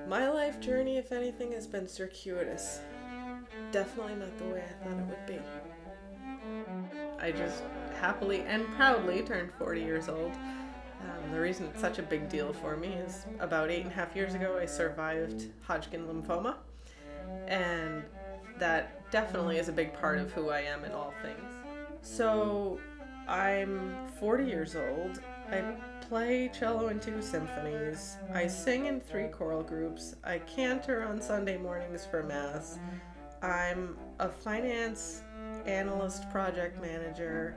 My life journey, if anything, has been circuitous. Definitely not the way I thought it would be. I just happily and proudly turned 40 years old. The reason it's such a big deal for me is about 8.5 years ago I survived Hodgkin lymphoma, and that definitely is a big part of who I am in all things. So I'm 40 years old. I play cello in 2 symphonies. I sing in 3 choral groups. I cantor on Sunday mornings for Mass. I'm a finance analyst, project manager,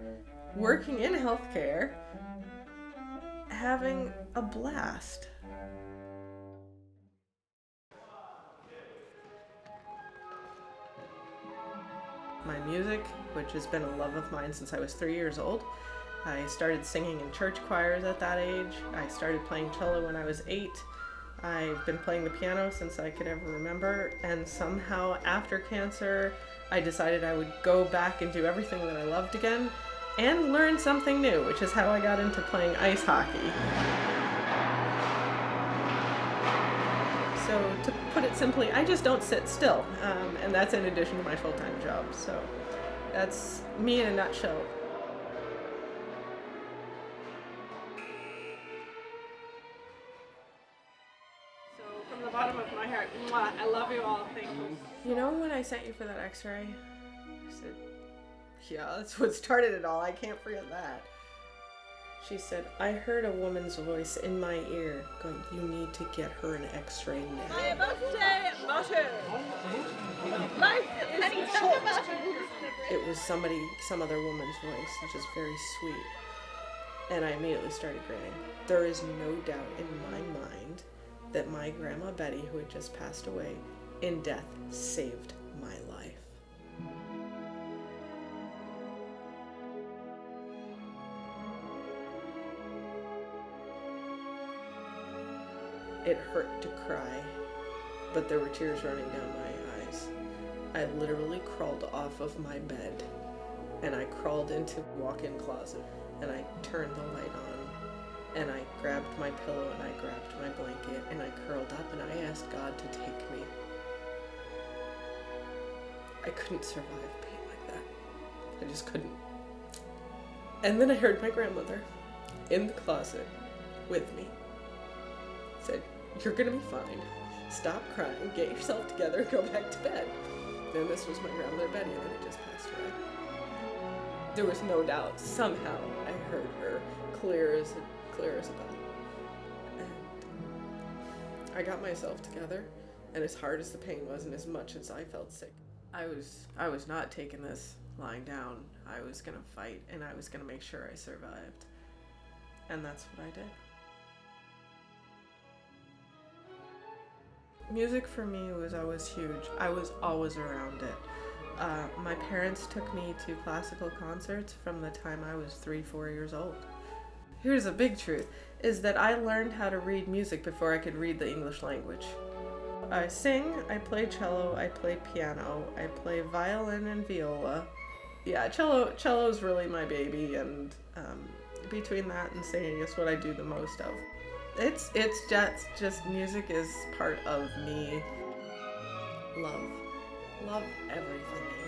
working in healthcare, having a blast. My music, which has been a love of mine since I was 3 years old. I started singing in church choirs at that age. I started playing cello when I was 8. I've been playing the piano since I could ever remember, and somehow after cancer, I decided I would go back and do everything that I loved again and learn something new, which is how I got into playing ice hockey. So to put it simply, I just don't sit still, and that's in addition to my full-time job. So that's me in a nutshell. So from the bottom of my heart, mwah, I love you all. Thank you. You know when I sent you for that x-ray? I said, yeah, that's what started it all. I can't forget that. She said, I heard a woman's voice in my ear going, you need to get her an x-ray now. I must say, life is short. It was some other woman's voice, which is very sweet. And I immediately started grinning. There is no doubt in my mind that my grandma Betty, who had just passed away in death, saved my life. It hurt to cry, but there were tears running down my eyes. I literally crawled off of my bed, and I crawled into the walk-in closet, and I turned the light on, and I grabbed my pillow, and I grabbed my blanket, and I curled up, and I asked God to take me. I couldn't survive pain like that. I just couldn't. And then I heard my grandmother in the closet with me said, you're gonna be fine. Stop crying, get yourself together, and go back to bed. And this was my grandmother Betty that had just passed away. There was no doubt. Somehow I heard her clear as a bell. And I got myself together, and as hard as the pain was and as much as I felt sick, I was not taking this lying down. I was gonna fight, and I was gonna make sure I survived. And that's what I did. Music for me was always huge. I was always around it. My parents took me to classical concerts from the time I was 3-4 years old. Here's a big truth, is that I learned how to read music before I could read the English language. I sing, I play cello, I play piano, I play violin and viola. Yeah, cello is really my baby, and between that and singing is what I do the most of. It's just music is part of me. Love everything you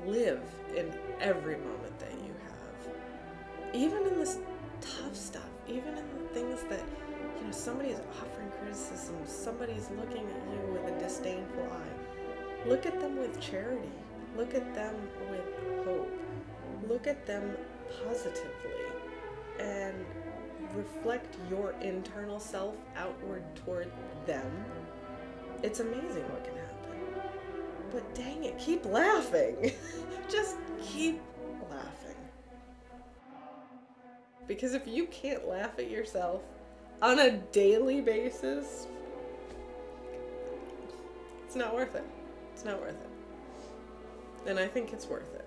do. Live in every moment that you have. Even in this tough stuff, even in the things that, somebody's offering criticism, somebody's looking at you with a disdainful eye. Look at them with charity. Look at them with hope. Look at them positively. And reflect your internal self outward toward them. It's amazing what can happen. But dang it, keep laughing. Just keep laughing. Because if you can't laugh at yourself on a daily basis, it's not worth it. It's not worth it. And I think it's worth it.